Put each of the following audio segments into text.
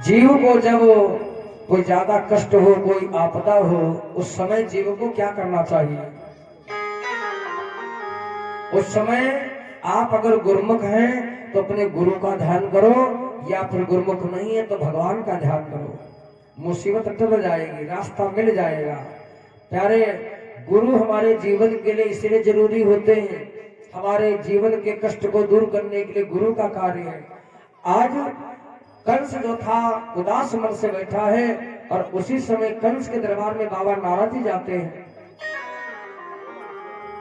जीव को जब कोई ज्यादा कष्ट हो, कोई आपदा हो, उस समय जीव को क्या करना चाहिए? उस समय आप अगर गुरुमुख हैं तो अपने गुरु का ध्यान करो, या फिर गुरुमुख नहीं है तो भगवान का ध्यान करो। मुसीबत टल जाएगी, रास्ता मिल जाएगा। प्यारे, गुरु हमारे जीवन के लिए इसलिए जरूरी होते हैं, हमारे जीवन के कष्ट को दूर करने के लिए गुरु का कार्य है। आज कंस जो था उदास मन से बैठा है, और उसी समय कंस के दरबार में बाबा नारद जी जाते हैं।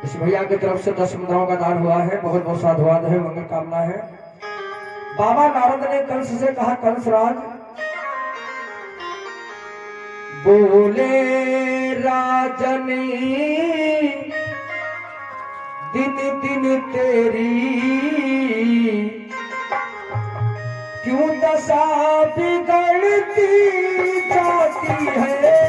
इस भैया की तरफ से 10 मुद्राओं का दान हुआ है, बहुत बहुत साधुवाद है, मंगल कामना है। बाबा नारद ने कंस से कहा, कंस राज, बोले राजनी दिन दिन तेरी क्यों दशा बिगड़ती जाती है।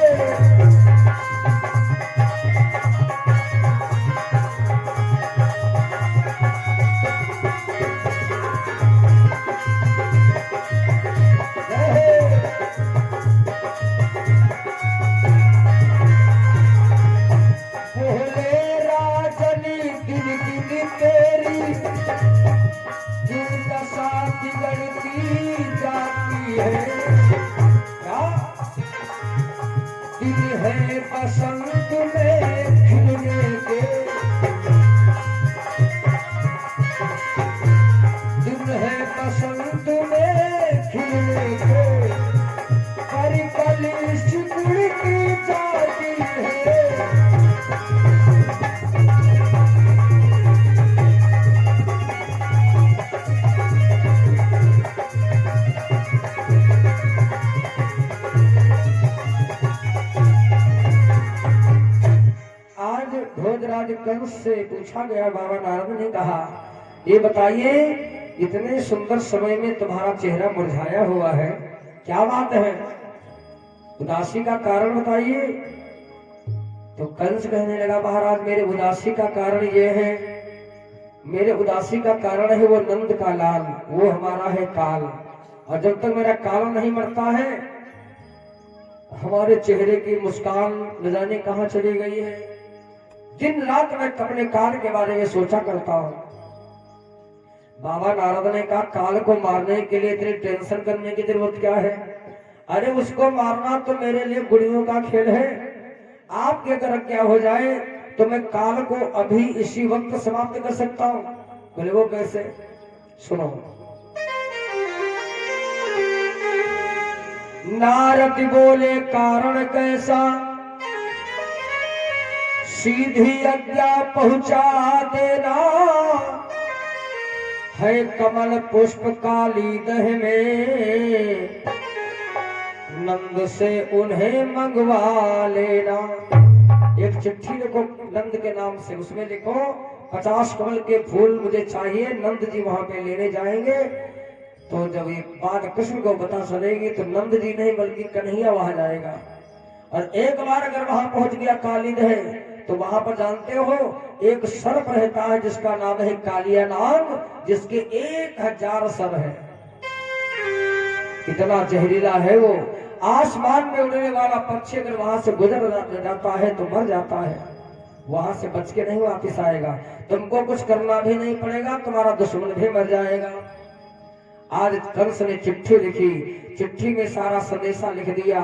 बसंत में खिलने के दिन है, बसंत में खिलने के, पर कली सिकुड़ती जाती है। भोजराज कंस से पूछा गया, बाबा नारद ने कहा, ये बताइए इतने सुंदर समय में तुम्हारा चेहरा मुरझाया हुआ है, क्या बात है? उदासी का कारण बताइए। तो कंस कहने लगा, महाराज मेरे उदासी का कारण ये है, मेरे उदासी का कारण है वो नंद का लाल, वो हमारा है काल, और जब तक मेरा काल नहीं मरता है हमारे चेहरे की मुस्कान न जाने कहां चली गई है। दिन रात मैं अपने काल के बारे में सोचा करता हूं। बाबा नारद ने कहा, काल को मारने के लिए इतनी टेंशन करने की जरूरत क्या है? अरे उसको मारना तो मेरे लिए गुड़ियों का खेल है। आपके अगर क्या हो जाए तो मैं काल को अभी इसी वक्त समाप्त कर सकता हूं। बोले वो कैसे? सुनो। नारद बोले, कारण कैसा? सीधी आज्ञा पहुंचा देना है, कमल पुष्प काली दह में नंद से उन्हें मंगवा लेना। एक चिट्ठी लिखो नंद के नाम से, उसमें लिखो 50 कमल के फूल मुझे चाहिए, नंद जी वहां पे लेने जाएंगे। तो जब ये बात कृष्ण को पता चलेगी तो नंद जी नहीं बल्कि कन्हैया वहां जाएगा। और एक बार अगर वहां पहुंच गया काली दह, तो वहां पर जानते हो एक सर्प रहता है जिसका नाम है कालिया नाग, जिसके 1000 सर है। इतना जहरीला है वो। आसमान में उड़ने वाला पक्षी अगर वहां से गुजर जाता है तो मर जाता है, वहां से बच के नहीं वापिस आएगा। तुमको कुछ करना भी नहीं पड़ेगा, तुम्हारा दुश्मन भी मर जाएगा। आज कंस ने चिट्ठी लिखी, चिट्ठी में सारा संदेशा लिख दिया।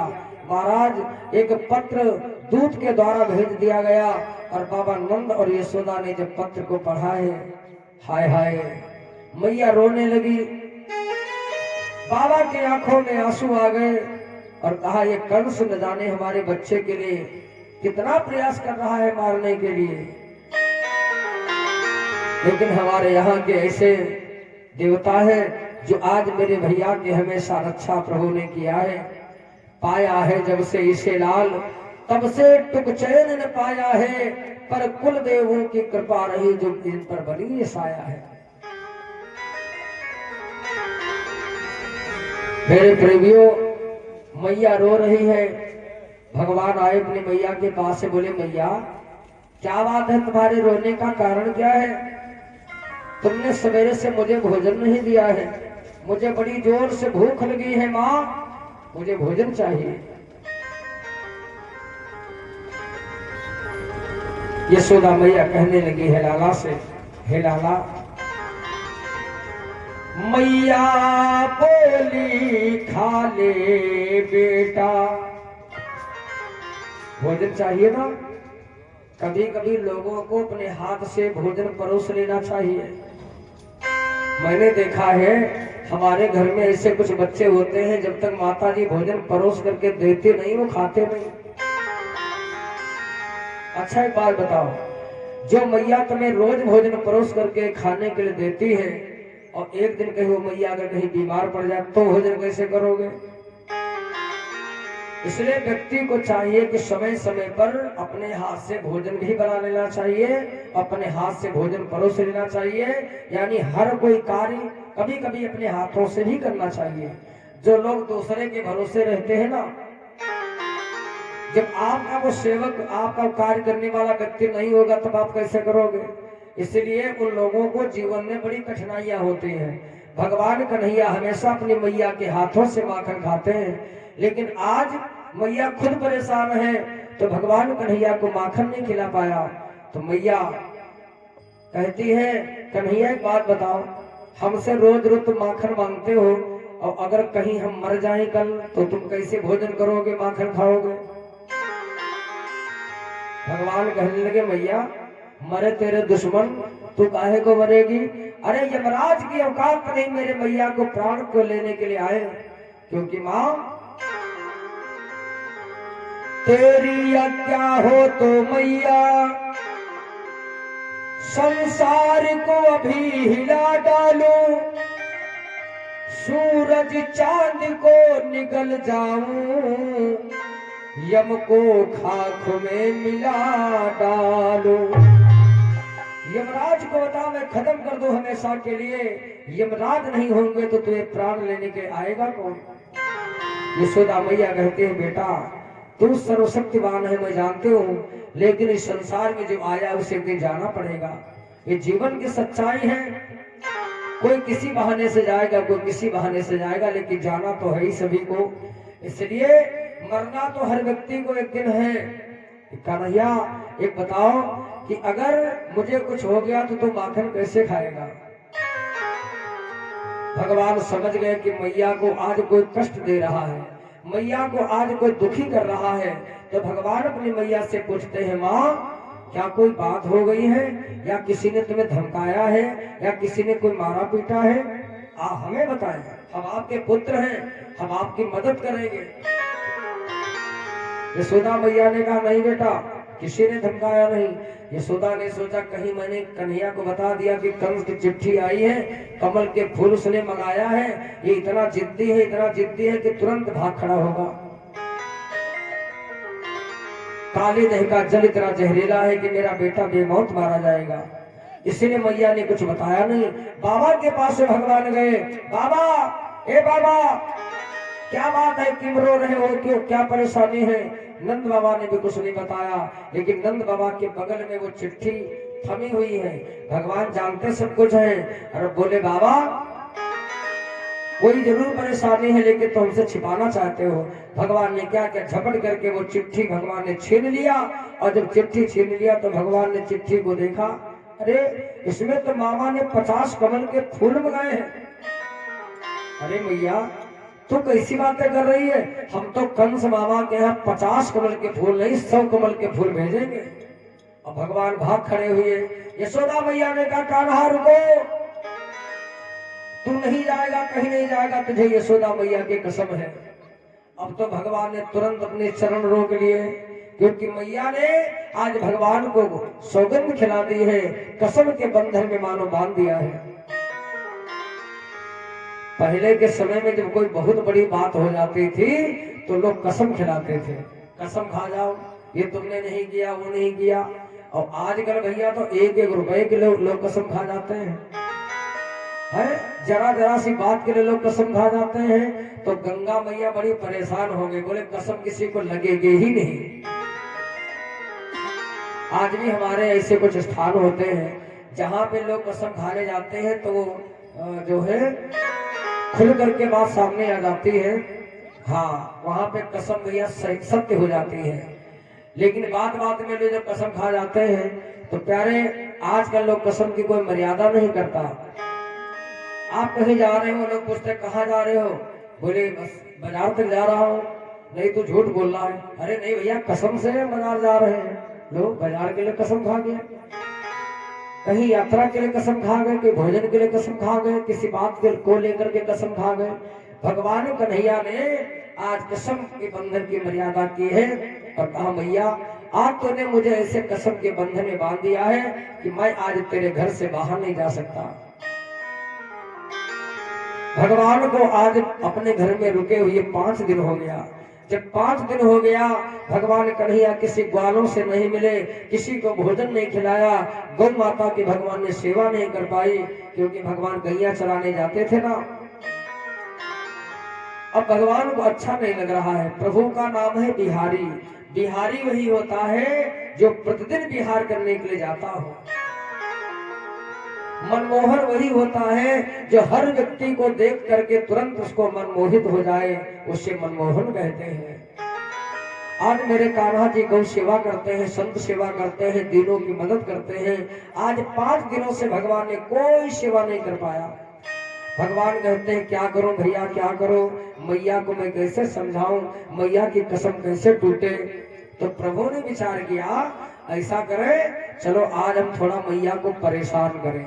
महाराज एक पत्र दूत के द्वारा भेज दिया गया, और बाबा नंद और यशोदा ने जब पत्र को पढ़ा है, हाय हाय मैया रोने लगी। बाबा की आंखों में आंसू आ गए और कहा, ये कंस न जाने हमारे बच्चे के लिए कितना प्रयास कर रहा है मारने के लिए, लेकिन हमारे यहाँ के ऐसे देवता है जो आज मेरे भैया की हमेशा रक्षा प्रभु ने किया है। पाया है जब से इसे लाल, तब से टुक चैन न पाया है, पर कुल देवों की कृपा रही जो इन पर बड़ी साया है। मेरे प्रेमियों, मैया रो रही है। भगवान आए अपनी मैया के पास से, बोले मैया क्या बात है, तुम्हारे रोने का कारण क्या है? तुमने सवेरे से मुझे भोजन नहीं दिया है, मुझे बड़ी जोर से भूख लगी है माँ, मुझे भोजन चाहिए। यशोदा मैया कहने लगी है लाला से, हे लाला, मैया बोली खा ले बेटा। भोजन चाहिए ना। कभी कभी लोगों को अपने हाथ से भोजन परोस लेना चाहिए। मैंने देखा है हमारे घर में ऐसे कुछ बच्चे होते हैं, जब तक माता जी भोजन परोस करके देते नहीं वो खाते नहीं। अच्छा एक बात बताओ, जो मैया तुम्हें रोज भोजन परोस करके खाने के लिए देती है और एक दिन कहीं वो मैया अगर कहीं बीमार पड़ जाए तो भोजन कैसे करोगे? इसलिए व्यक्ति को चाहिए कि समय समय पर अपने हाथ से भोजन भी बना लेना चाहिए, अपने हाथ से भोजन परोस लेना चाहिए। यानी हर कोई कार्य कभी कभी अपने हाथों से भी करना चाहिए। जो लोग दूसरे के भरोसे रहते हैं ना, जब आपका वो सेवक, आपका कार्य करने वाला व्यक्ति नहीं होगा तब आप कैसे करोगे? इसलिए उन लोगों को जीवन में बड़ी कठिनाइयां होती हैं। भगवान कन्हैया हमेशा अपनी मैया के हाथों से माखन खाते हैं, लेकिन आज मैया खुद परेशान है तो भगवान कन्हैया को माखन नहीं खिला पाया। तो मैया कहती है, कन्हैया एक बात बताओ, हमसे रोज रोज तुम माखन मांगते हो और अगर कहीं हम मर जाए कल तो तुम कैसे भोजन करोगे, माखन खाओगे? भगवान कहने लगे, मैया मरे तेरे दुश्मन, तू काहे को मरेगी? अरे यमराज की औकात नहीं मेरे मैया को प्राण को लेने के लिए आए, क्योंकि माँ तेरी आज्ञा हो तो मैया संसार को अभी हिला डालूं, सूरज चांद को निगल जाऊं, यम को खाक में मिला डालूं। यमराज को बता मैं खत्म कर दूं हमेशा के लिए। यमराज नहीं होंगे तो तुम्हें प्राण लेने के आएगा कौन? यशोदा मैया कहते हैं, बेटा तू सर्वशक्तिवान है मैं जानते हूँ, लेकिन इस संसार में जो आया उसे एक दिन जाना पड़ेगा। ये जीवन की सच्चाई है। कोई किसी बहाने से जाएगा, कोई किसी बहाने से जाएगा, लेकिन जाना तो है ही सभी को। इसलिए मरना तो हर व्यक्ति को एक दिन है। कन्हैया एक बताओ कि अगर मुझे कुछ हो गया तो तू माखन कैसे खाएगा? भगवान समझ गए कि मैया को आज कोई कष्ट दे रहा है, मैया को आज कोई दुखी कर रहा है। तो भगवान अपनी मैया से पूछते हैं, माँ क्या कोई बात हो गई है, या किसी ने तुम्हें धमकाया है, या किसी ने कोई मारा पीटा है? हमें बताएं, हम आपके पुत्र हैं, हम आपकी मदद करेंगे। यशोदा मैया ने कहा, नहीं बेटा किसी ने धमकाया नहीं। यशोदा ने सोचा कहीं मैंने कन्हैया को बता दिया कि कंस की चिट्ठी आई है, कमल के फूल उसने मंगाया है, ये इतना जिद्दी है, इतना जिद्दी है कि तुरंत भाग खड़ा होगा। काली दही का जल इतना जहरीला है कि मेरा बेटा बेमौत मारा जाएगा। इसीलिए मैया ने कुछ बताया नहीं। बाबा के पास से भगवान गए, बाबा ए बाबा क्या बात है, क्यों रो रहे हो, क्यों क्या परेशानी है? नंद बाबा ने भी कुछ नहीं बताया, लेकिन नंद बाबा के बगल में वो चिट्ठी थमी हुई है। भगवान जानते सब कुछ है और बोले, बाबा कोई जरूर परेशानी है, लेकिन तुम हमसे छिपाना चाहते हो। भगवान ने क्या क्या झपट करके वो चिट्ठी भगवान ने छीन लिया, और जब चिट्ठी छीन लिया तो भगवान ने चिट्ठी को देखा, अरे इसमें तो मामा ने 50 कमल के फूल मंगाए हैं। अरे मैया तू कैसी बातें कर रही है? हम तो कंस मामा के यहाँ 50 कमल के फूल नहीं 100 कमल के फूल भेजेंगे। और भगवान भाग खड़े हुए। यशोदा मैया ने कहा, कान्हा रुको, तू नहीं जाएगा, कहीं नहीं जाएगा, तुझे यशोदा मैया की कसम है। अब तो भगवान ने तुरंत अपने चरण रोक लिए, क्योंकि मैया ने आज भगवान को सौगंध खिला दी है, कसम के बंधन में मानो बांध दिया है। पहले के समय में जब कोई बहुत बड़ी बात हो जाती थी तो लोग कसम खिलाते थे, कसम खा जाओ ये तुमने नहीं किया, वो नहीं किया। और आजकल भैया तो 1-1 रुपए के लोग कसम खा जाते हैं, जरा जरा सी बात के लिए लोग कसम खा जाते हैं। तो गंगा मैया बड़ी परेशान हो गई, बोले कसम किसी को लगेगी ही नहीं। आज भी हमारे ऐसे कुछ स्थान होते हैं जहाँ पे लोग कसम खाने जाते हैं तो जो है खुल करके बात सामने आ जाती है। हाँ, वहां पे कसम भैया सत्य हो जाती है। लेकिन बात बात में लोग जब कसम खा जाते हैं तो प्यारे, आजकल लोग कसम की कोई मर्यादा नहीं करता। आप कहीं जा रहे हो, लोग पूछते कहाँ जा रहे हो, बोले बस बाजार तक जा रहा हूँ। नहीं तो झूठ बोल रहा है। अरे नहीं भैया, कसम से बाजार जा रहे हैं। लोग बाजार के लिए कसम खा गए, कहीं यात्रा के लिए कसम खा गए, कहीं भोजन के लिए कसम खा गए, किसी बात को लेकर के कसम खा गए। भगवान कन्हैया ने आज कसम के बंधन की मर्यादा की है और कहा मैया आज तूने मुझे ऐसे कसम के बंधन में बांध दिया है कि मैं आज तेरे घर से बाहर नहीं जा सकता। भगवान को आज अपने घर में रुके हुए 5 दिन हो गया। जब 5 दिन हो गया, भगवान कन्हैया किसी ग्वालों से नहीं मिले, किसी को भोजन नहीं खिलाया, गौ माता की भगवान ने सेवा नहीं कर पाई, क्योंकि भगवान गैया चराने जाते थे ना। अब भगवान को अच्छा नहीं लग रहा है। प्रभु का नाम है बिहारी। बिहारी वही होता है जो प्रतिदिन बिहार करने के लिए जाता हो। मनमोहन वही होता है जो हर व्यक्ति को देख करके तुरंत उसको मनमोहित हो जाए, उसे मनमोहन कहते हैं। आज मेरे कान्हा जी गौ सेवा करते हैं, संत सेवा करते हैं, दीनों की मदद करते हैं। आज 5 दिनों से भगवान ने कोई सेवा नहीं कर पाया। भगवान कहते हैं क्या करूं भैया, क्या करूं, मैया को मैं कैसे समझाऊं, मैया की कसम कैसे टूटे। तो प्रभु ने विचार किया ऐसा करें, चलो आज हम थोड़ा मैया को परेशान करें।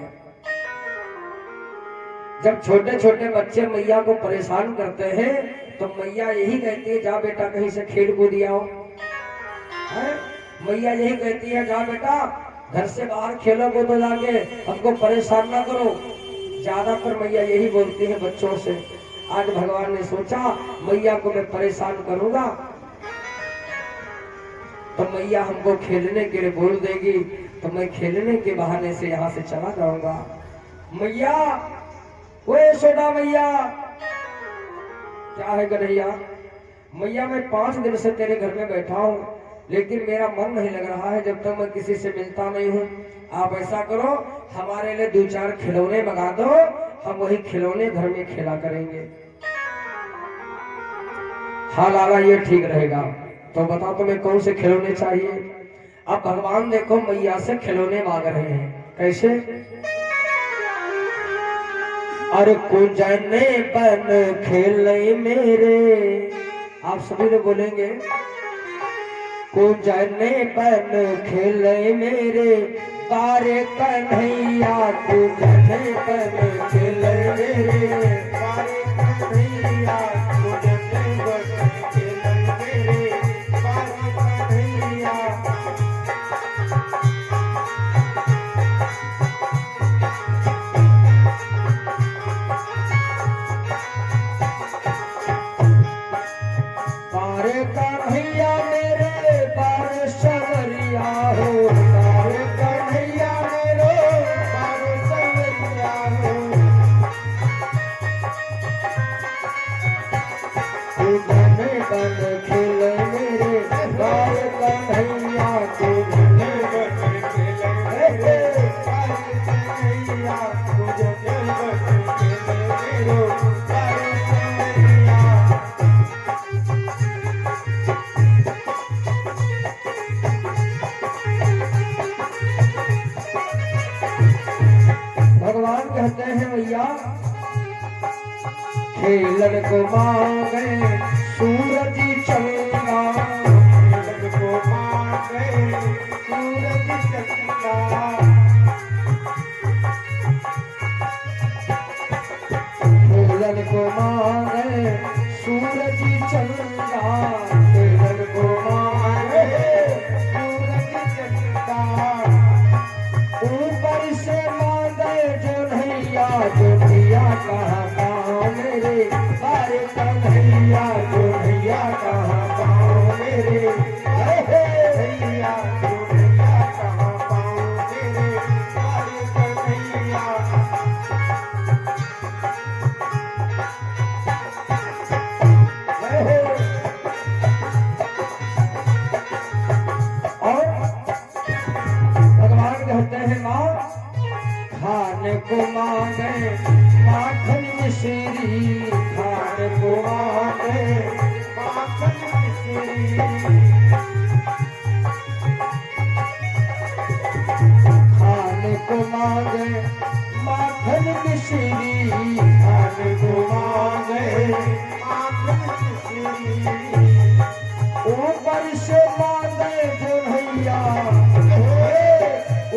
जब छोटे छोटे बच्चे मैया को परेशान करते हैं तो मैया यही कहती है जा बेटा कहीं से खेल कूद आओ। मैया यही कहती है जा बेटा घर से बाहर खेलो कूदो जाके, हमको परेशान ना करो। ज्यादातर मैया यही बोलती है बच्चों से। आज भगवान ने सोचा मैया को मैं परेशान करूंगा तो मैया हमको खेलने के लिए बोल देगी, तो मैं खेलने के बहाने से यहाँ से चला जाऊंगा। मैया, वो यशोदा मैया, क्या है कन्हैया, मैया मैं 5 दिन से तेरे घर में बैठा हूँ लेकिन मेरा मन नहीं लग रहा है जब तक मैं किसी से मिलता नहीं हूँ। आप ऐसा करो हमारे लिए 2-4 खिलौने मंगा दो, हम वही खिलौने घर में खेला करेंगे। हाँ लाला ये ठीक रहेगा। तो बताओ तुम्हें कौन से खिलौने चाहिए। अब भगवान देखो मैया से खिलौने मांग रहे हैं। कैसे? अरे कुंजने बन खेले मेरे, आप सभी लोग बोलेंगे कुंजने बन खेले मेरे, बारे कन्हैया कुंजने बन खेले मेरे, बारे कन्हैया कुंजने बन खेले मेरे, बारे कन्हैया। बारे कन्हैया मेरे बारे सवरिया हो, बारे कन्हैया मेरे बारे सवरिया हो। कुंजने बन खेले मेरे, बारे कन्हैया कुंजने बन खेले मेरे, बारे कन्हैया कुंजने बन खेले मेरे, बारे कन्हैया। भगवान कहते हैं भैया खेलन को मांगे सूरज चंदा, खेलन को मांगे सूरज चंदा, खेलन को मांगे सूरज चंदा, खेलन को मांगे सूरज चंदा। ऊपर से मांगे जो नैया कहाँ पाँव मेरे, बारे कन्हैया जो नैया कहाँ पाँव मेरे, भैया जो नैया कहाँ पाँव मेरे, बारे कन्हैया। और भगवान कहते हैं माँ खाने को मांगे माखन मिश्री, खाने को मांगे ऊपर से मांगे जो भैया,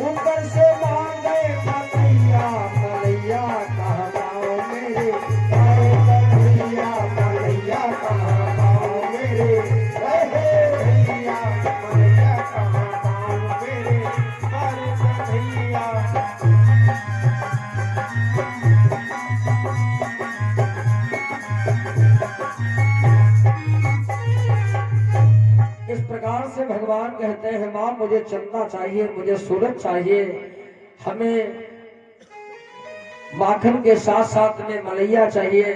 ऊपर से मांगे मलैया, मलैया कहाँ पाओ मेरे गाए कन्हैया, मलैया कहाँ पाओ मेरे कन्हैया, मलैया कहाँ पाओ मेरे गाए कन्हैया। इस प्रकार से भगवान कहते हैं माँ मुझे चंदा चाहिए, मुझे सूरज चाहिए, हमें माखन के साथ साथ में मलैया चाहिए।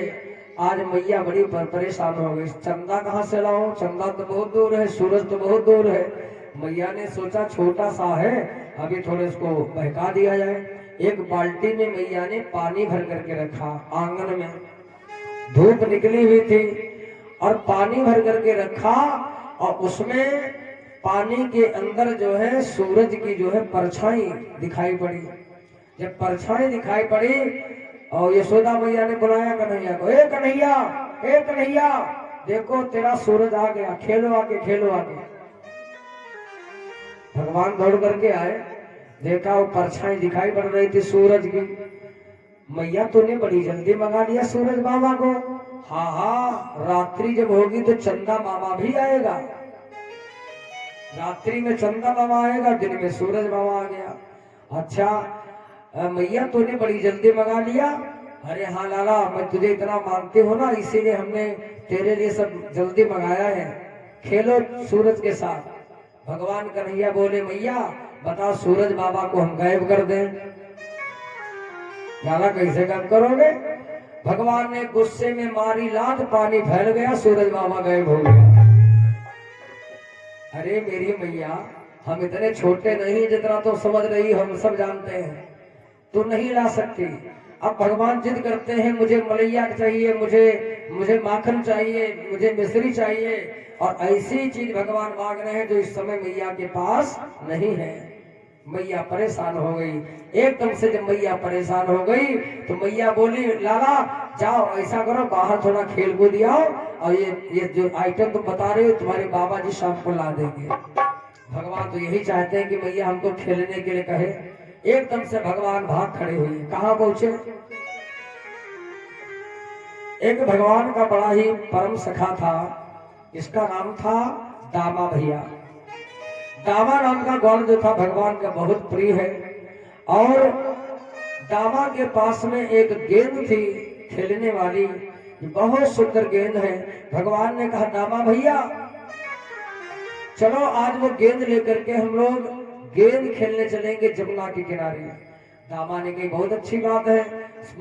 आज मैया बड़ी परेशान हो गई, चंदा कहाँ से लाऊं, चंदा तो बहुत दूर है, सूरज तो बहुत दूर है। मैया ने सोचा छोटा सा है, अभी थोड़े इसको बहका दिया जाए। एक बाल्टी में मैया ने पानी भर करके रखा, आंगन में धूप निकली हुई थी और पानी भर करके रखा और उसमें पानी के अंदर जो है सूरज की जो है परछाई दिखाई पड़ी। जब परछाई दिखाई पड़ी और यशोदा मैया ने बुलाया कन्हैया को, ए कन्हैया, ए कन्हैया, देखो तेरा सूरज आ गया, खेलो आके, खेलो आके। भगवान दौड़ करके आए, देखा वो परछाई दिखाई पड़ रही थी सूरज की। मैया तूने बड़ी जल्दी मंगा लिया सूरज बाबा को। हाँ हाँ, रात्रि जब होगी तो चंदा मामा भी आएगा, रात्रि में चंदा मामा आएगा, दिन में सूरज मामा आ गया। अच्छा मैया तूने बड़ी जल्दी मंगा लिया। अरे हाँ लाला, मैं तुझे इतना मानती हूँ ना, इसीलिए हमने तेरे लिए सब जल्दी मंगाया है, खेलो सूरज के साथ। भगवान कन्हैया बोले मैया बताओ सूरज बाबा को हम गायब कर दें। लाला कैसे गायब करोगे? भगवान ने गुस्से में मारी लात, पानी फैल गया, सूरज बाबा गायब हो गया। अरे मेरी मैया हम इतने छोटे नहीं जितना तो समझ रही, हम सब जानते हैं, तू नहीं ला सकती। अब भगवान जिद करते हैं मुझे मलैया चाहिए, मुझे माखन चाहिए, मुझे मिश्री चाहिए, और ऐसी चीज भगवान मांग रहे हैं जो इस समय मैया के पास नहीं है। मैया परेशान हो गई। एकदम से जब मैया परेशान हो गई तो मैया बोली लाला जाओ ऐसा करो, बाहर थोड़ा खेल कूद आओ, और ये जो आइटम तुम बता रहे हो तुम्हारे बाबा जी शाम को ला देंगे। भगवान तो यही चाहते हैं कि मैया हमको खेलने के लिए कहे। एकदम से भगवान भाग खड़े हुए, कहाँ पहुंचे? एक भगवान का बड़ा ही परम सखा था, इसका नाम था दामा भैया। दामा नाम का गौर जो था भगवान का बहुत प्रिय है, और दामा के पास में एक गेंद थी खेलने वाली, बहुत सुंदर गेंद है। भगवान ने कहा दामा भैया चलो आज वो गेंद लेकर के हम लोग गेंद खेलने चलेंगे जमुना के किनारे। दामा ने कही बहुत अच्छी बात है,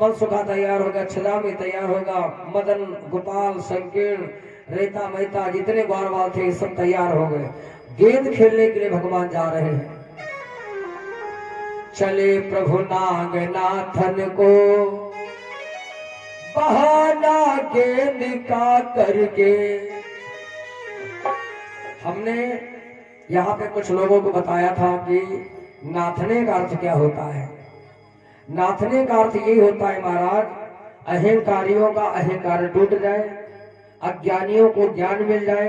मन सुखा तैयार होगा, छदामी तैयार होगा, मदन गोपाल संकीर्ण रेता मेहता जितने ग्वारवाल थे सब तैयार हो गए, गेंद खेलने के लिए भगवान जा रहे हैं। चले प्रभु नागनाथन को बहाना गेंद का करके। हमने यहाँ पे कुछ लोगों को बताया था कि नाथने का अर्थ क्या होता है। नाथने का अर्थ यही होता है महाराज, अहंकारियों का अहंकार टूट जाए, अज्ञानियों को ज्ञान मिल जाए,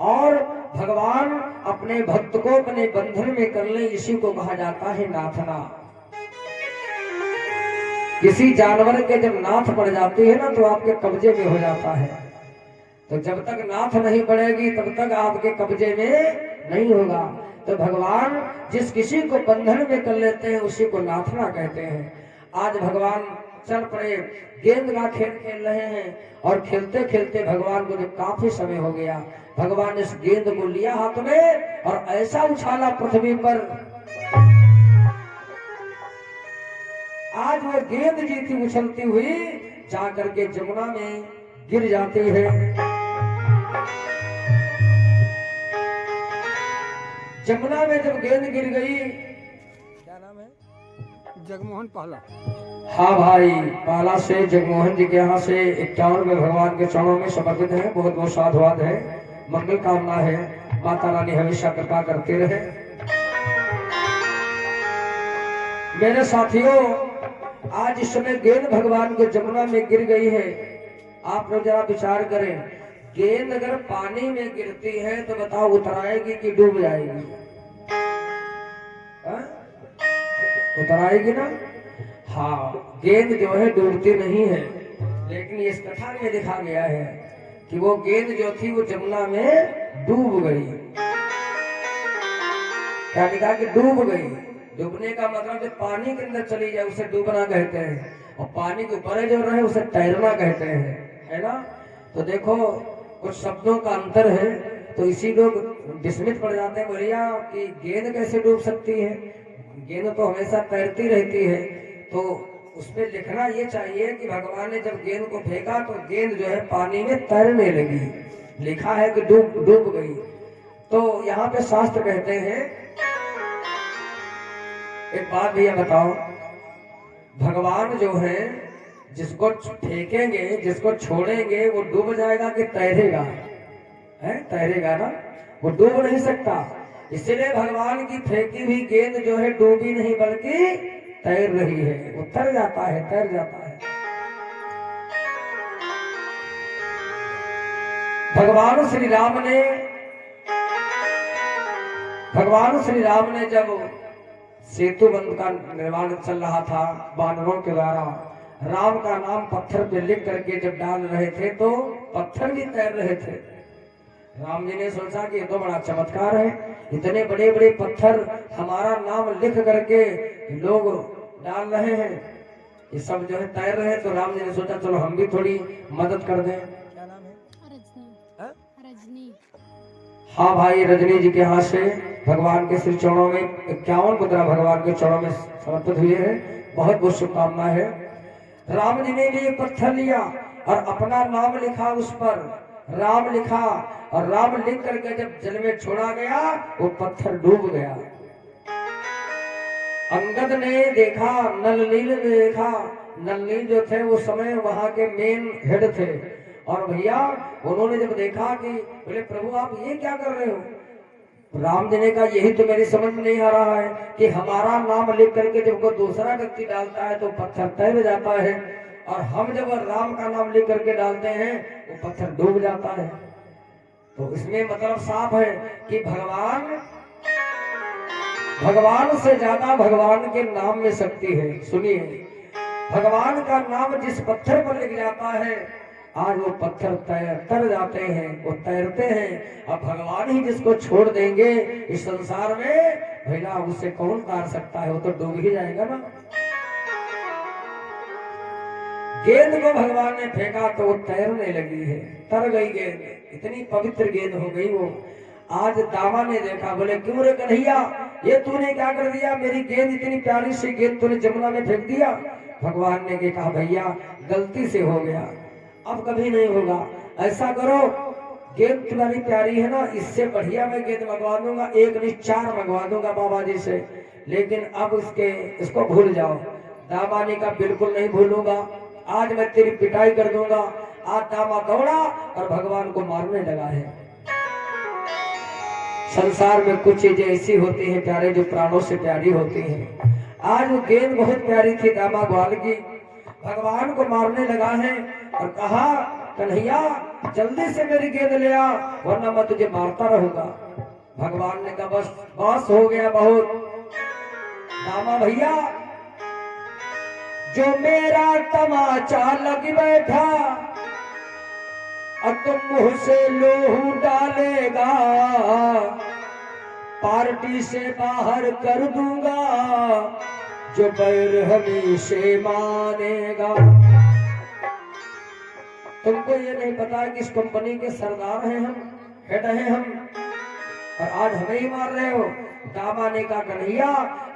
और भगवान अपने भक्त को अपने बंधन में कर ले, इसी को कहा जाता है नाथना। किसी जानवर के जब नाथ पड़ जाती है ना तो आपके कब्जे में हो जाता है, तो जब तक नाथ नहीं पड़ेगी तब तक आपके कब्जे में नहीं होगा। तो भगवान जिस किसी को बंधन में कर लेते हैं उसी को नाथना कहते हैं। आज भगवान चल पड़े, गेंद का खेल खेल रहे हैं, और खेलते खेलते भगवान को जब काफी समय हो गया, भगवान ने इस गेंद को लिया हाथ में और ऐसा उछाला पृथ्वी पर, आज वो गेंद जी थी उछलती हुई जाकर के जमुना में गिर जाती है। जमुना में जब गेंद गिर गई, क्या नाम है? जगमोहन पहला। हाँ भाई, पाला से जगमोहन जी के यहाँ से 51 में भगवान के चरणों में समर्पित है। बहुत बहुत साधुवाद है, मंगल कामना है, माता रानी हमेशा कृपा करते रहे। मेरे साथियों, आज इस समय गेंद भगवान के जमुना में गिर गई है, आप लोग जरा विचार करें, गेंद अगर पानी में गिरती है तो बताओ उतर आएगी कि डूब जाएगी? हाँ? उतर आएगी ना। हाँ, गेंद जो है डूबती नहीं है, लेकिन इस कथा में देखा गया है कि वो गेंद जो थी वो जमुना में डूब गई। क्या लिखा कि डूब गई? डूबने का मतलब जो पानी के अंदर चली जाए उसे डूबना कहते हैं, और पानी के ऊपर जो रहे उसे तैरना कहते हैं, है ना। तो देखो कुछ शब्दों का अंतर है, तो इसी लोग विस्मित पड़ जाते हैं, भैया कि गेंद कैसे डूब सकती है, गेंद तो हमेशा तैरती रहती है। तो उसमें लिखना ये चाहिए कि भगवान ने जब गेंद को फेंका तो गेंद जो है पानी में तैरने लगी, लिखा है कि डूब गई। तो यहाँ पे शास्त्र कहते हैं, एक बात भैया बताओ, भगवान जो है जिसको फेंकेंगे, जिसको छोड़ेंगे, वो डूब जाएगा कि तैरेगा? है तैरेगा ना, वो डूब नहीं सकता। इसलिए भगवान की फेंकी हुई गेंद जो है डूबी नहीं बल्कि तैर रही है, वो तर जाता है, तैर जाता है। भगवान श्री राम ने जब सेतु बंध का निर्माण चल रहा था वानरों के द्वारा, राम का नाम पत्थर पे लिख करके जब डाल रहे थे तो पत्थर भी तैर रहे थे। राम जी ने सोचा कि ये तो बड़ा चमत्कार है, इतने बड़े बड़े पत्थर हमारा नाम लिख करके लोग डाल रहे हैं, ये सब जो है तैर रहे हैं। तो राम जी ने सोचा चलो हम भी थोड़ी मदद कर दें। क्या नाम है? रजनी। हाँ भाई, रजनी जी के हाथ से भगवान के श्री चरणों में 51 मुद्रा भगवान के चरणों में समर्पित हुए हैं, बहुत बहुत शुभकामना है। राम जी ने भी एक पत्थर लिया और अपना नाम लिखा उस पर, राम लिखा, और राम लिख करके जब जल में छोड़ा गया वो पत्थर डूब गया। अंगद ने देखा, नलनील ने देखा, नलनील जो थे वो समय वहां के मेन हेड थे, और भैया उन्होंने जब देखा कि बोले प्रभु आप ये क्या कर रहे हो? राम जी ने कहा यही तो मेरी समझ में नहीं आ रहा है कि हमारा नाम लिख करके जब कोई दूसरा व्यक्ति डालता है तो पत्थर तैर जाता है, और हम जब राम का नाम लिख करके डालते हैं वो पत्थर डूब जाता है। तो इसमें मतलब साफ है कि भगवान से ज्यादा भगवान के नाम में शक्ति है। सुनिए, भगवान का नाम जिस पत्थर पर लिख जाता है आज वो पत्थर तर जाते हैं, वो तैरते हैं। अब भगवान ही जिसको छोड़ देंगे इस संसार में, भैया उससे कौन तार सकता है, वो तो डूब ही जाएगा ना। गेंद को भगवान ने फेंका तो वो तैरने लगी है, तर गई गेंद, इतनी पवित्र गेंद हो गई वो। आज दामा ने देखा, बोले क्यों रे कन्हैया ये तूने क्या कर दिया, मेरी गेंद इतनी प्यारी सी गेंद तूने जमुना में फेंक दिया। भगवान ने कहा भैया गलती से हो गया, अब कभी नहीं होगा। ऐसा करो, गेंद तुम्हारी प्यारी है ना, इससे बढ़िया मैं गेंद मंगवा दूंगा, एक नहीं 4 मंगवा दूंगा बाबा जी से, लेकिन अब इसको भूल जाओ। दामा ने कहा बिल्कुल नहीं भूलूंगा, आज मैं तेरी पिटाई कर दूंगा। आज दामा दौड़ा और भगवान को मारने लगा है। संसार में कुछ चीजें ऐसी होती हैं प्यारे, जो प्राणों से प्यारी होती हैं। आज वो गेंद बहुत प्यारी थी दामा ग्वाल की, भगवान को मारने लगा है और कहा कन्हैया जल्दी से मेरी गेंद ले आ, वरना मैं तुझे मारता रहूंगा। भगवान ने कहा बस हो गया बहुत। दामा भैया जो मेरा तमाचा लग बैठा और तुम मुंह से लोहू डालेगा, पार्टी से बाहर कर दूंगा, जो बैर हमेशा मानेगा। तुमको ये नहीं पता कि इस कंपनी के सरदार हैं हम, हेड हैं हम, और आज हमें ही मार रहे हो। दामा ने कहा कन्हैया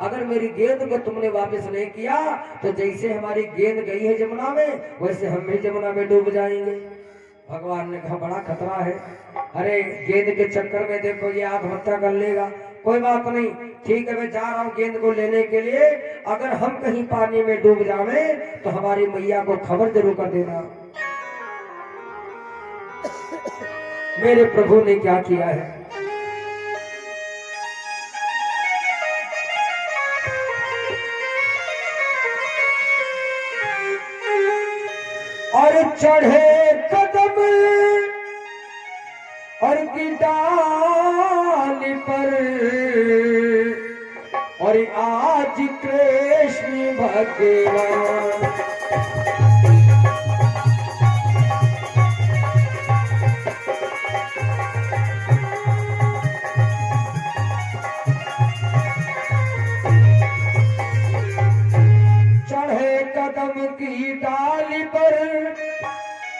अगर मेरी गेंद को तुमने वापस नहीं किया तो जैसे हमारी गेंद गई है जमुना में वैसे हम भी जमुना में डूब जाएंगे। भगवान ने कहा बड़ा खतरा है, अरे गेंद के चक्कर में देखो ये आत्महत्या कर लेगा। कोई बात नहीं, ठीक है मैं जा रहा हूँ गेंद को लेने के लिए, अगर हम कहीं पानी में डूब जावे तो हमारी मैया को खबर जरूर कर देना। मेरे प्रभु ने क्या किया है, और चढ़े की डाली पर और आज कृष्ण भगवान चढ़े कदम की डाली पर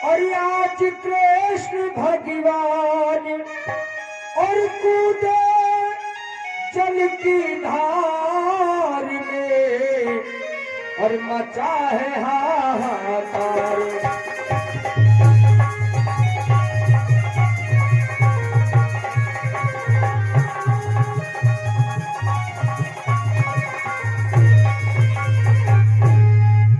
और आज कृष्ण भगवान और कूदे जल की धार में और मचा है हाहाकार।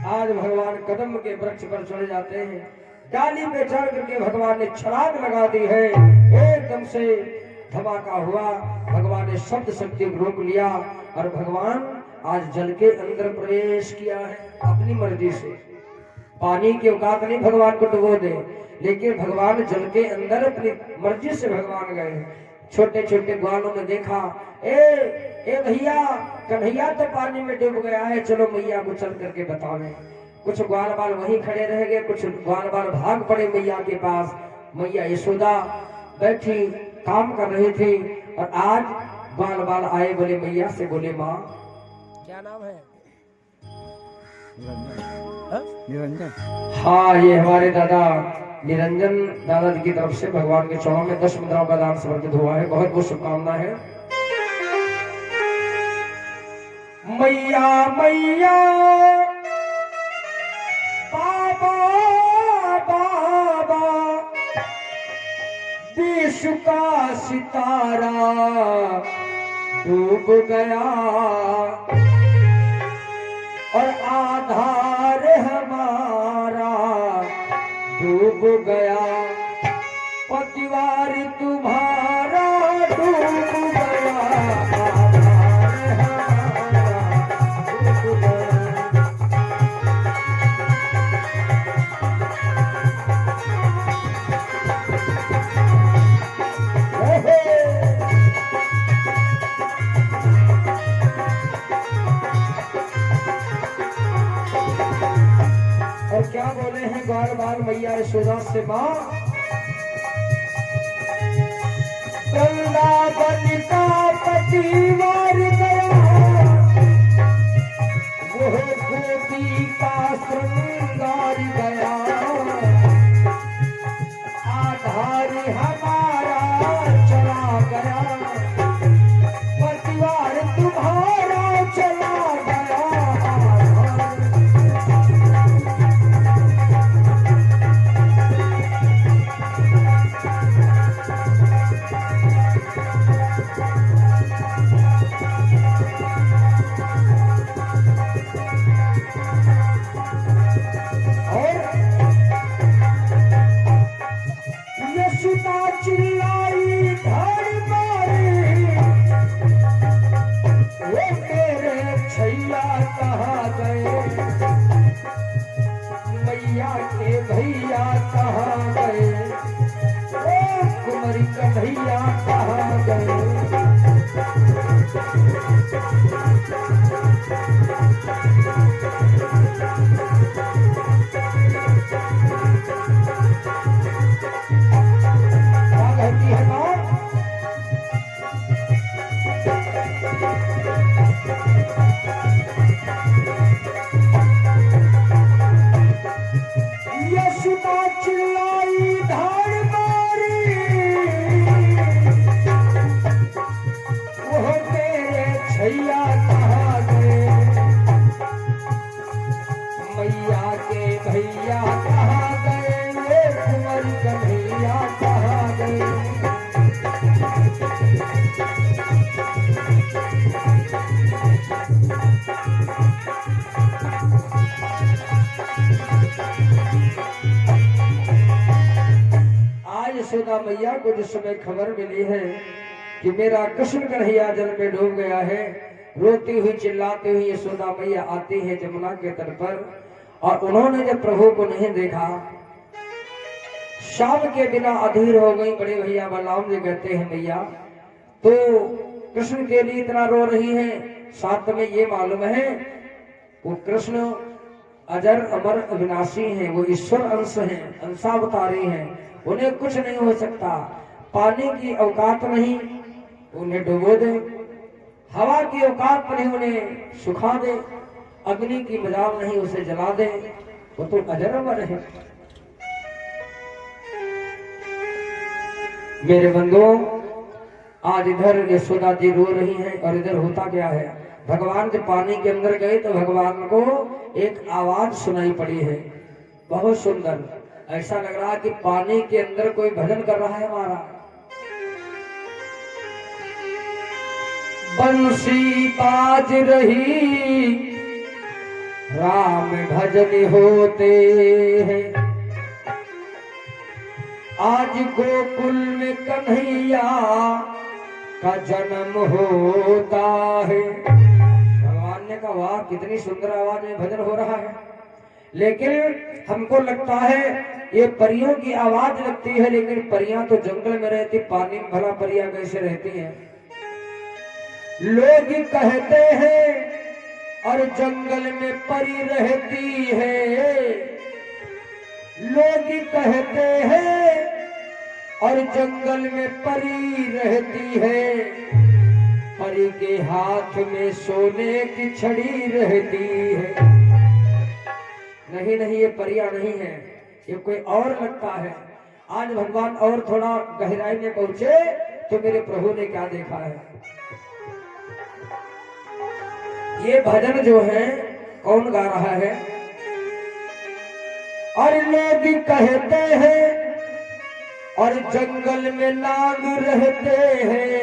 आज भगवान कदम के वृक्ष पर चढ़ जाते हैं, डाली पे चढ़ करके भगवान ने छलांग लगा दी है। एकदम से धमाका हुआ, भगवान ने शब्द शक्ति को रोक लिया और भगवान आज जल के अंदर प्रवेश किया है अपनी मर्जी से। पानी की औकात नहीं भगवान को डुबो दे, लेकिन भगवान जल के अंदर अपनी मर्जी से भगवान गए। छोटे छोटे ग्वालों ने देखा, ए भैया कन्हैया तो पानी में डूब गया है, चलो मैया को चल करके बतावे। कुछ ग्वाल बाल वहीं खड़े रह गए, कुछ ग्वाल बाल भाग पड़े मैया के पास। मैया यशोदा बैठी काम कर रहे थे और आज ग्वाल बाल आए, बोले मैया से, बोले माँ क्या नाम है? निरंजन। हाँ, ये हमारे दादा निरंजन दादा जी की तरफ से भगवान के चरणों में 10 मुद्राओं का दान समर्पित हुआ है। बहुत बहुत शुभकामना है। मैया मैया बाबा बाबा विश्व का सितारा डूब गया और आधार हमारा डूब गया, पतिवार तुम्हारा डूब गया, आधार हमारा डूब गया। और क्या बोले हैं बार बार मैया यशोदा से, माँ वृंदावन का पतिवार गया, वो गोपी का श्रृंगार गया, आधार हमारा चला गया, पतिवार तुम्हारा चला गया। चिल्लाई धड़ मारी, वो तेरे छैया कहाँ गए, मैया के भैया कहाँ गए, ओ कुंवरी कन्हैया कहाँ गए। यशोदा चिल्लाई धाड़ मारी, वो तेरे छैया कहाँ गए, मैया के भैया कहाँ गए, ये कुंवर कन्हैया कहाँ गए। यशोदा मैया को जिस समय खबर मिली है कि मेरा कृष्ण कन्हैया जल में डूब गया है, रोती हुई चिल्लाती हुई यशोदा मैया आती है जमुना के तट पर, और उन्होंने जब प्रभु को नहीं देखा, शाम के बिना अधीर हो गई। बड़े भैया बलराम जी कहते हैं भैया तो कृष्ण के लिए इतना रो रही है, साथ में ये मालूम है वो कृष्ण अजर अमर अविनाशी हैं, वो ईश्वर अंश हैं, अंशावतारी हैं, उन्हें कुछ नहीं हो सकता। पानी की औकात नहीं उन्हें डुबो दे, हवा की औकात नहीं उन्हें सुखा दे, अग्नि की मजाल नहीं उसे जला दे, वो तो अजर अमर है। मेरे बंधुओं, आज इधर यशोदा जी रो रही हैं और इधर होता क्या है, भगवान जब पानी के अंदर गए तो भगवान को एक आवाज सुनाई पड़ी है, बहुत सुंदर। ऐसा लग रहा है कि पानी के अंदर कोई भजन कर रहा है हमारा। बंसी बाज रही राम भजन होते हैं, आज गोकुल में कन्हैया का जन्म होता है। भगवान ने कहा वाह कितनी सुंदर आवाज में भजन हो रहा है, लेकिन हमको लगता है ये परियों की आवाज लगती है, लेकिन परियां तो जंगल में रहती, पानी में भला परियां कैसे रहती हैं। लोग कहते हैं और जंगल में परी रहती है, लोग कहते हैं और जंगल में परी रहती है, परी के हाथ में सोने की छड़ी रहती है। नहीं नहीं, ये परियां नहीं है, ये कोई और लगता है। आज भगवान और थोड़ा गहराई में पहुंचे तो मेरे प्रभु ने क्या देखा है। ये भजन जो है कौन गा रहा है, और लोग कहते हैं और जंगल में नाग रहते हैं,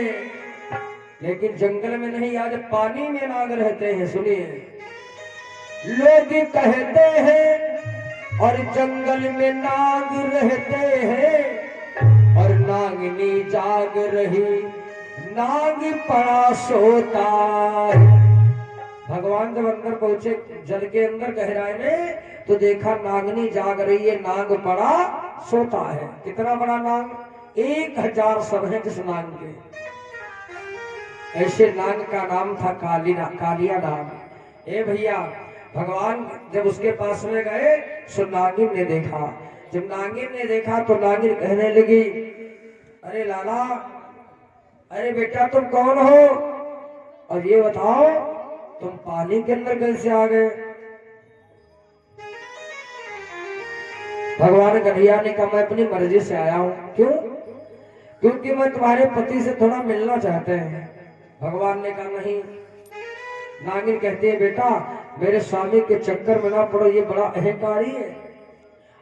लेकिन जंगल में नहीं, आज पानी में नाग रहते हैं। सुनिए, लोग कहते हैं और जंगल में नाग रहते हैं, और नागिनी जाग रही नाग पड़ा सोता है। भगवान जब अंदर पहुंचे जल के अंदर गहराई में तो देखा नागनी जाग रही है, नाग पड़ा सोता है। कितना बड़ा नाग, 1000 सर है जिस नाग के। ऐसे नाग का नाम था कालिया नाग। ए भैया, भगवान जब उसके पास में गए तो नागिन ने देखा। जब नागिन ने देखा तो नागिन कहने लगी, अरे लाला, अरे बेटा तुम कौन हो, और ये बताओ तुम पानी के अंदर कैसे आ गए। भगवान कन्हैया ने कहा मैं अपनी मर्जी से आया हूं। क्यों? क्योंकि मैं तुम्हारे पति से थोड़ा मिलना चाहते हैं। भगवान ने कहा नहीं। नागिन कहती है बेटा मेरे स्वामी के चक्कर में ना पड़ो, ये बड़ा अहंकारी है।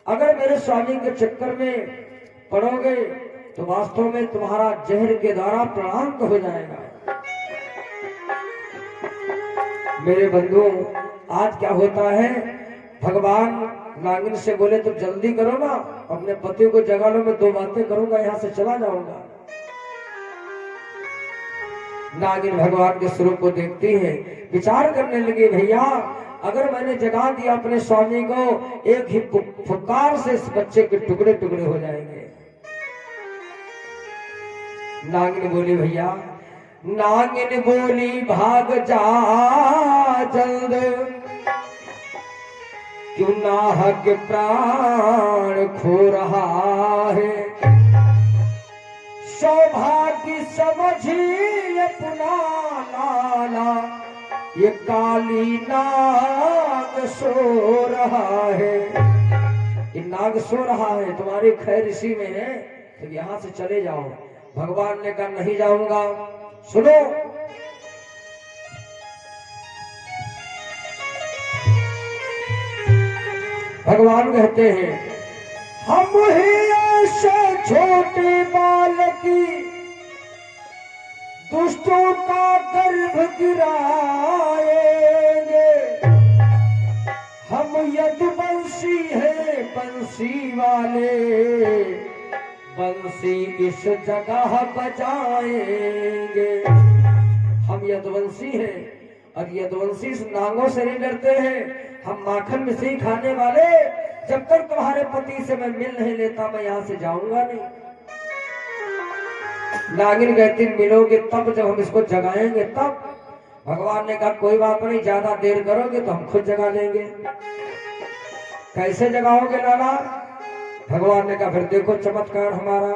अगर मेरे स्वामी के चक्कर में पड़ोगे तो वास्तव में तुम्हारा जहर के द्वारा प्रणांत हो जाएगा। मेरे बंधुओं, आज क्या होता है, भगवान नागिन से बोले तो जल्दी करो ना, अपने पति को जगा लो, मैं 2 बातें करूंगा, यहां से चला जाऊंगा। नागिन भगवान के स्वरूप को देखती है, विचार करने लगी, भैया अगर मैंने जगा दिया अपने स्वामी को, एक ही फुकार से इस बच्चे के टुकड़े टुकड़े हो जाएंगे। नागिन बोली भैया, नागिन बोली भाग जा जल्द, क्यों नाहक प्राण खो रहा है। सौभाग्य समझी अपना लाला, ये काली नाग सो रहा है। ये नाग सो रहा है, तुम्हारी खैर इसी में है, तो यहां से चले जाओ। भगवान ने कहा नहीं जाऊंगा। सुनो, भगवान कहते हैं हम ही ऐसे छोटे बालकी दुष्टों का गर्भ गिराएंगे। हम यदुवंशी हैं बंसी वाले, बंसी इस जगह बजाएंगे। हम यदुवंशी हैं और यदुवंशी नांगों से नहीं डरते हैं। हम माखन मिश्री खाने वाले जब तक तुम्हारे पति से मैं मिल नहीं लेता मैं यहाँ से जाऊंगा नहीं। नागिन कहती मिलोगे तब, जब हम इसको जगाएंगे तब। भगवान ने कहा कोई बात नहीं, ज्यादा देर करोगे तो हम खुद जगा लेंगे। कैसे जगाओगे लाला? भगवान ने कहा फिर देखो चमत्कार हमारा।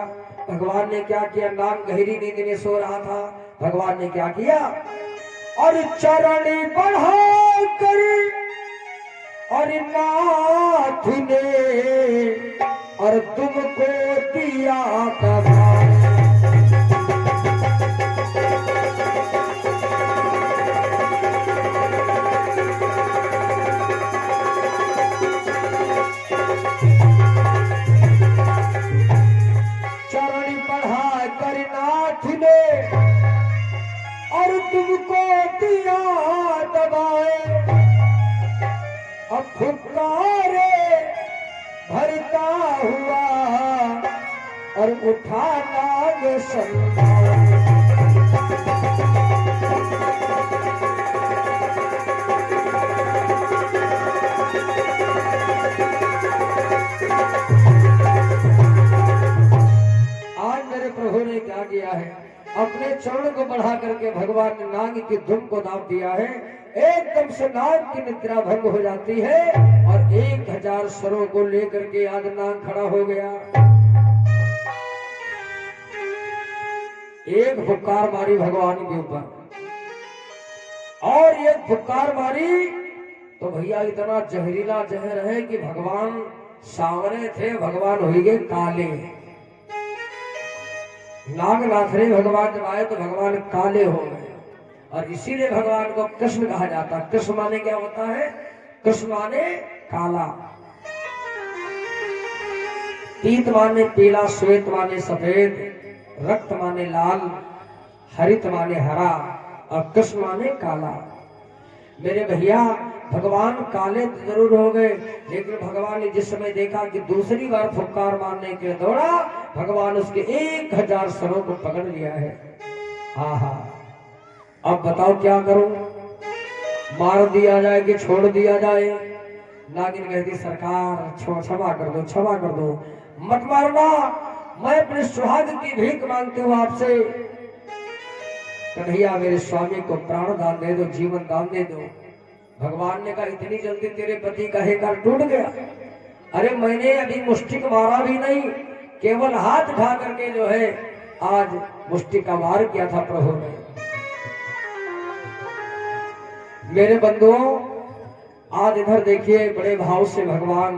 भगवान ने क्या किया, नाग गहरी नींद में सो रहा था। भगवान ने क्या किया, और चरणी बढ़ा कर और नाथ ने और तुमको दिया दबा। चरणी बढ़ा कर नाथ ने और तुमको दिया दबाए। अब फुकारे भरता हुआ और उठा नाग संभाल। आज मेरे प्रभु ने क्या किया है, अपने चरण को बढ़ा करके भगवान ने नाग की धुन को दाब दिया है। एकदम से नाग की निद्रा भंग हो जाती है और 1000 सरों को लेकर के आज नाग खड़ा हो गया। एक फुक्कार मारी भगवान के ऊपर और एक फुक्कार मारी तो भैया इतना जहरीला जहर है कि भगवान सावरे थे, भगवान हो गए काले। नागनाथ रे भगवान जब आए तो भगवान काले हो गए और इसीलिए भगवान को कृष्ण कहा जाता है। कृष्ण माने क्या होता है, कृष्ण माने काला, पीत माने पीला, श्वेत माने सफेद, रक्त माने लाल, हरित माने हरा और कृष्ण माने काला। मेरे भैया भगवान काले तो जरूर हो गए, लेकिन भगवान ने जिस समय देखा कि दूसरी बार फुक्कार मारने के लिए दौड़ा, भगवान उसके 1000 सरों को पकड़ लिया है। आहा, अब बताओ क्या करूं, मार दिया जाए कि छोड़ दिया जाए? नागिन कहती सरकार क्षमा कर दो, क्षमा कर दो, मत मारना, मैं अपने सुहाग की भीख मांगती हूँ आपसे। कन्हैया मेरे स्वामी को प्राण दान दे दो, जीवन दान दे दो। भगवान ने कहा इतनी जल्दी तेरे पति का हेकार टूट गया? अरे मैंने अभी मुष्टिक मारा भी नहीं, केवल हाथ उठा करके जो है आज मुष्टि का वार किया था प्रभु ने। मेरे बंधुओं आज इधर देखिए, बड़े भाव से भगवान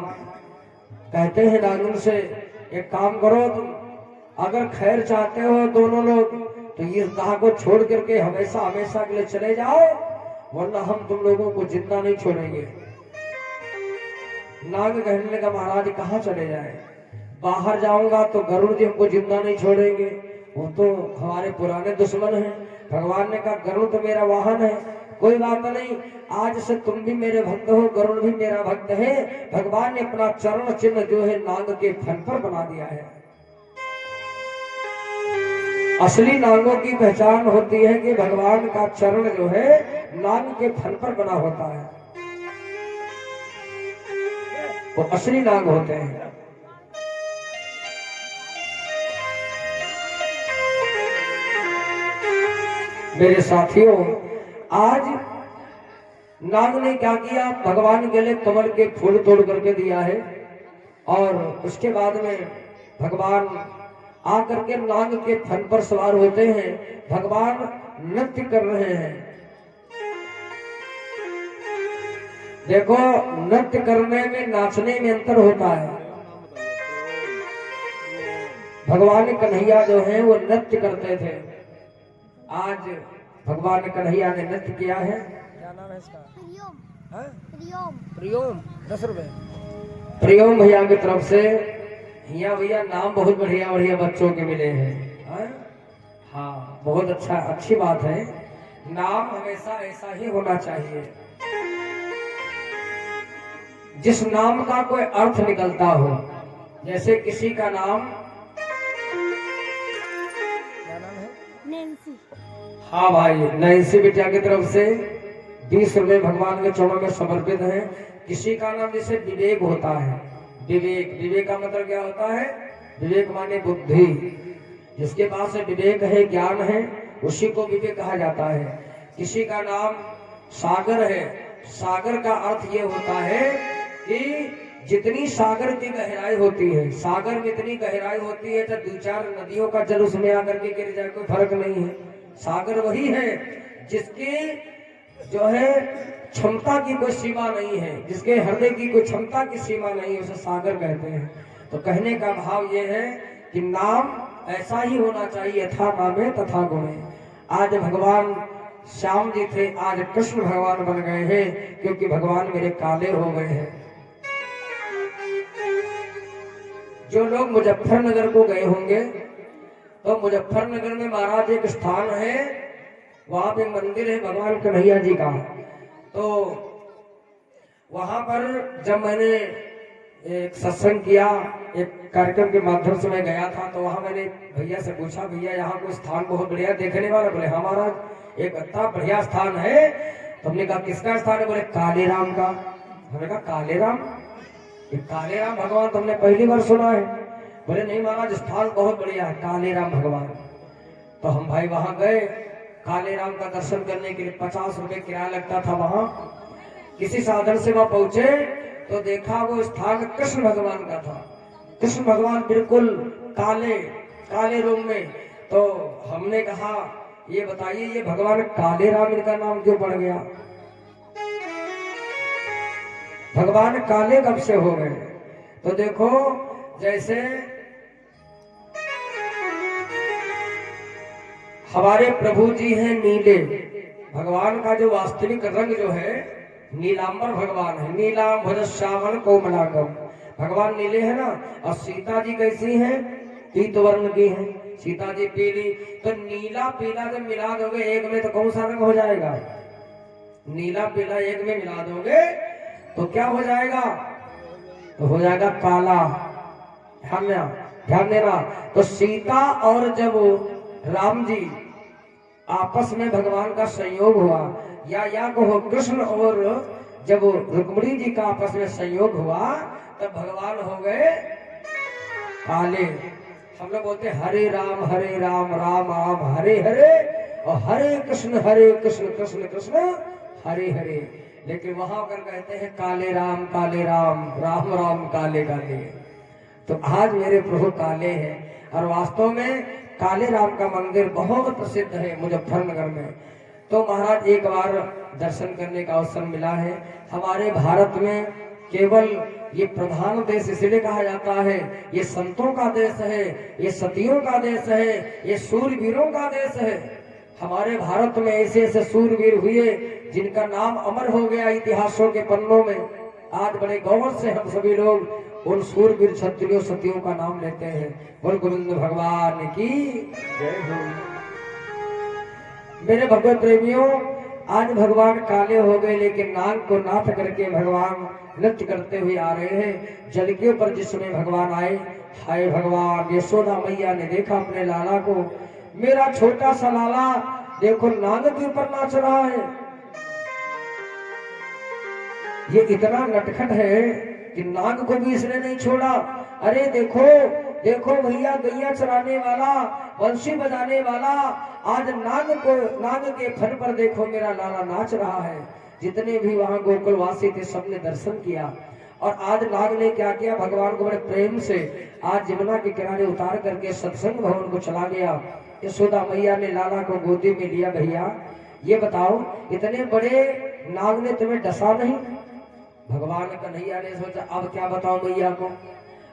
कहते हैं नागिन से एक काम करो, तुम अगर खैर चाहते हो दोनों लोग तो इस दाह को छोड़ करके हमेशा हमेशा के लिए चले जाओ, वरना हम तुम लोगों को जिंदा नहीं छोड़ेंगे। नाग कहने लगा महाराज कहाँ चले जाए? बाहर जाऊंगा तो गरुड़ जी हमको जिंदा नहीं छोड़ेंगे, वो तो हमारे पुराने दुश्मन हैं। भगवान ने कहा गरुड़ तो मेरा वाहन है, कोई बात नहीं, आज से तुम भी मेरे भक्त हो, गरुड़ भी मेरा भक्त है। भगवान ने अपना चरण चिन्ह जो है नाग के फन पर बना दिया है। असली नागों की पहचान होती है कि भगवान का चरण जो है नाग के फन पर बना होता है, वो असली नाग होते हैं। मेरे साथियों आज नाग ने क्या किया, भगवान के लिए कमल के फूल तोड़ करके दिया है और उसके बाद में भगवान आकर के नाग के फन पर सवार होते हैं। भगवान नृत्य कर रहे हैं। देखो नृत्य करने में नाचने में अंतर होता है। भगवान कन्हैया जो है वो नृत्य करते थे, आज भगवान कन्हैया ने नृत्य किया है। क्या नाम है इसका? प्रियोम 10 रुपए। प्रियोम भैया की तरफ से भैया नाम बहुत बढ़िया बढ़िया बच्चों के मिले हैं। हाँ बहुत अच्छा, अच्छी बात है, नाम हमेशा ऐसा ही होना चाहिए जिस नाम का कोई अर्थ निकलता हो। जैसे किसी का नाम, क्या नाम है? नैन्सी। हाँ भाई, नैन्सी बिटिया की तरफ से 20 रुपए भगवान के चरणों में समर्पित है। किसी का नाम जैसे विवेक होता है, विवेक। विवेक का मतलब क्या होता है? विवेक माने बुद्धि। जिसके पास विवेक है, ज्ञान है, उसी को विवेक कहा जाता है। किसी का नाम सागर है, सागर का अर्थ ये होता है कि जितनी सागर की गहराई होती है, सागर में इतनी गहराई होती है तो 2-4 नदियों का जल उसमें आकर के गिर जाए कोई फर्क नहीं है। सागर वही है जिसकी जो है क्षमता की कोई सीमा नहीं है, जिसके हृदय की कोई क्षमता की सीमा नहीं है, उसे सागर कहते हैं। तो कहने का भाव ये है कि नाम ऐसा ही होना चाहिए, यथा नामे तथा गुणे। आज भगवान श्याम जी थे, आज कृष्ण भगवान बन गए हैं, क्योंकि भगवान मेरे काले हो गए हैं। जो लोग मुजफ्फरनगर को गए होंगे तो मुजफ्फरनगर में महाराज एक स्थान है, वहां पे मंदिर है भगवान कन्हैया जी का। तो वहां पर जब मैंने एक सत्संग किया, एक कार्यक्रम के माध्यम से मैं गया था, तो वहां मैंने भैया से पूछा, भैया यहाँ कोई स्थान बहुत बढ़िया देखने वाला? बोले हाँ महाराज एक इतना बढ़िया स्थान है। तो हमने कहा किसका स्थान है? बोले काले राम का। हमने कहा काले राम? काले राम भगवान तुमने पहली बार सुना है? बोले नहीं महाराज स्थान बहुत बढ़िया है, काले राम भगवान। तो हम भाई वहां गए, काले राम का दर्शन करने के लिए 50 रुपए किराया लगता था। वहां किसी साधन से वहां पहुंचे तो देखा वो स्थान कृष्ण भगवान का था। कृष्ण भगवान बिल्कुल काले काले रूप में। तो हमने कहा ये बताइए ये भगवान काले राम इनका नाम क्यों पड़ गया? भगवान काले कब से हो गए? तो देखो जैसे हमारे प्रभु जी हैं नीले, भगवान का जो वास्तविक रंग जो है नीलांबर भगवान है, नीलांबर श्यामल कोमलांगम। भगवान नीले है ना। और सीता जी कैसी हैं? पीत वर्ण की हैं। सीता जी पीली। तो नीला पीला जब मिला दोगे एक में तो कौन सा रंग हो जाएगा? नीला पीला एक में मिला दोगे तो क्या हो जाएगा? तो हो जाएगा काला। ध्यान देना। तो सीता और जब राम जी आपस में भगवान का संयोग हुआ, या कहो कृष्ण और जब रुक्मिणी जी का आपस में संयोग हुआ, तब भगवान हो गए काले। हम लोग बोलते हरे राम राम राम हरे हरे, और हरे कृष्ण कृष्ण कृष्ण हरे हरे। लेकिन वहां पर कहते हैं काले राम राम राम काले काले। तो आज मेरे प्रभु काले हैं, और वास्तव में काले राम का मंदिर बहुत प्रसिद्ध है मुजफ्फरनगर में। तो महाराज एक बार दर्शन करने का अवसर मिला है। हमारे भारत में केवल ये प्रधान देश इसलिए कहा जाता है, ये संतों का देश है, ये सतियों का देश है, ये सूरवीरों का देश है। हमारे भारत में ऐसे ऐसे सूरवीर हुए जिनका नाम अमर हो गया इतिहासों के पन्नों में। आज बड़े गौरव से हम सभी लोग उन सूरवीर क्षत्रियों सतियों का नाम लेते हैं। बोल गोविंद भगवान की जय हो। मेरे भगवत प्रेमियों, आज भगवान काले हो गए, लेकिन नाग को नाथ करके भगवान नृत्य करते हुए आ रहे हैं। जल के ऊपर जिस समय भगवान आए, हाय भगवान, यशोदा मैया ने देखा अपने लाला को, मेरा छोटा सा लाला देखो नाग के ऊपर नाच रहा है। ये इतना नटखट है कि नाग को भी इसने नहीं छोड़ा। अरे देखो देखो भैया, गैया चराने वाला, बंसी बजाने वाला, आज नाग के फन पर देखो मेरा लाला नाच रहा है। जितने भी वहां गोकुलवासी थे सबने दर्शन किया। और आज नाग ने क्या किया, भगवान को बड़े प्रेम से आज यमुना के किनारे उतार करके सत्संग भवन को चला गया। यशोदा मैया ने लाला को गोदी में लिया। भैया ये बताओ, इतने बड़े नाग ने तुम्हें डसा नहीं? भगवान कन्हैया ने सोचा अब क्या बताऊं मैया को,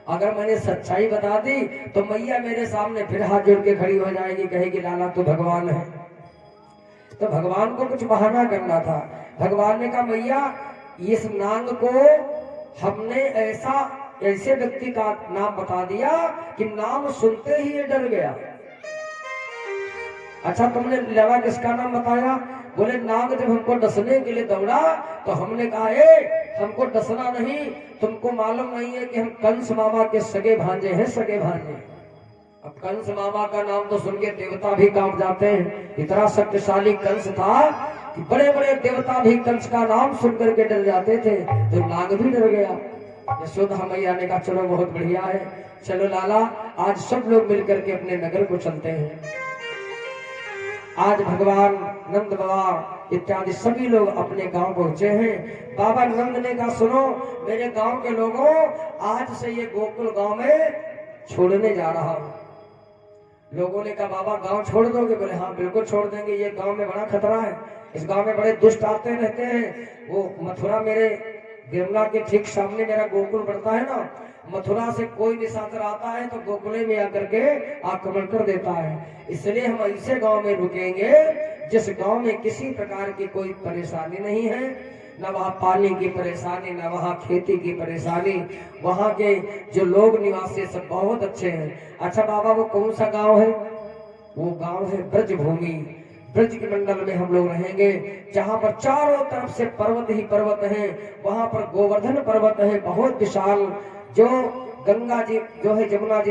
अगर मैंने सच्चाई बता दी तो मैया मेरे सामने फिर हाथ जोड़ के खड़ी हो जाएगी, कहेगी लाला तू भगवान है। तो भगवान को कुछ बहाना करना था। भगवान ने कहा मैया, इस नाग को हमने ऐसे व्यक्ति का नाम बता दिया कि नाम सुनते ही ये डर गया। अच्छा तुमने लड़ा किसका नाम बताया? बोले नाग जब हमको डसने के लिए दौड़ा तो हमने कहा हमको डसना नहीं, तुमको मालूम नहीं है कि हम कंस मामा के सगे भांजे हैं, सगे भांजे। अब कंस मामा का नाम तो सुन के देवता भी कांप जाते हैं। इतना शक्तिशाली कंस था कि बड़े बड़े देवता भी कंस का नाम सुन करके डर जाते थे। तो नाग भी डर गया। यशोदा मैया ने कहा चलो बहुत बढ़िया है, चलो लाला आज सब लोग मिलकर के अपने नगर को चलते हैं। आज भगवान नंद बाबा इत्यादि सभी लोग अपने गांव पहुंचे हैं। बाबा नंद ने कहा सुनो मेरे गांव के लोगों, आज से ये गोकुल गांव में छोड़ने जा रहा हूं। लोगों ने कहा बाबा गांव छोड़ दोगे? बोले हाँ बिल्कुल छोड़ देंगे, ये गांव में बड़ा खतरा है, इस गांव में बड़े दुष्ट आते रहते हैं। वो मथुरा मेरे गिरना के ठीक सामने मेरा गोकुल पड़ता है ना, मथुरा से कोई निशाचर आता है तो गोकुले में आकर के आक्रमण कर देता है। इसलिए हम ऐसे गांव में रुकेंगे जिस गांव में किसी प्रकार की कोई परेशानी नहीं है, न वहाँ पानी की परेशानी, न वहाँ खेती की परेशानी, वहाँ के जो लोग निवासी सब बहुत अच्छे हैं। अच्छा बाबा वो कौन सा गांव है? वो गांव है ब्रजभूमि। ब्रज के मंडल में हम लोग रहेंगे, जहाँ पर चारों तरफ से पर्वत ही पर्वत हैं। वहाँ पर गोवर्धन पर्वत है बहुत विशाल, जो गंगा जी जो है जमुना जी